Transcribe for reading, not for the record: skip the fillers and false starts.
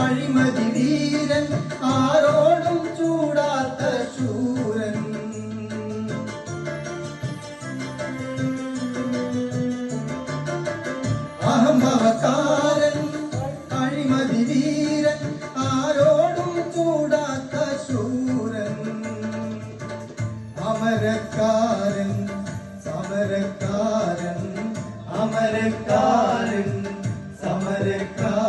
അഴിമതി വീരൻ ആരോടും ചൂടാത്ത ശൂരൻ അഹംഭവക്കാരൻ അഴിമതി വീരൻ ആരോടും ചൂടാത്ത ശൂരൻ അമരക്കാരൻ സമരക്കാരൻ അമരക്കാരൻ സമരക്കാരൻ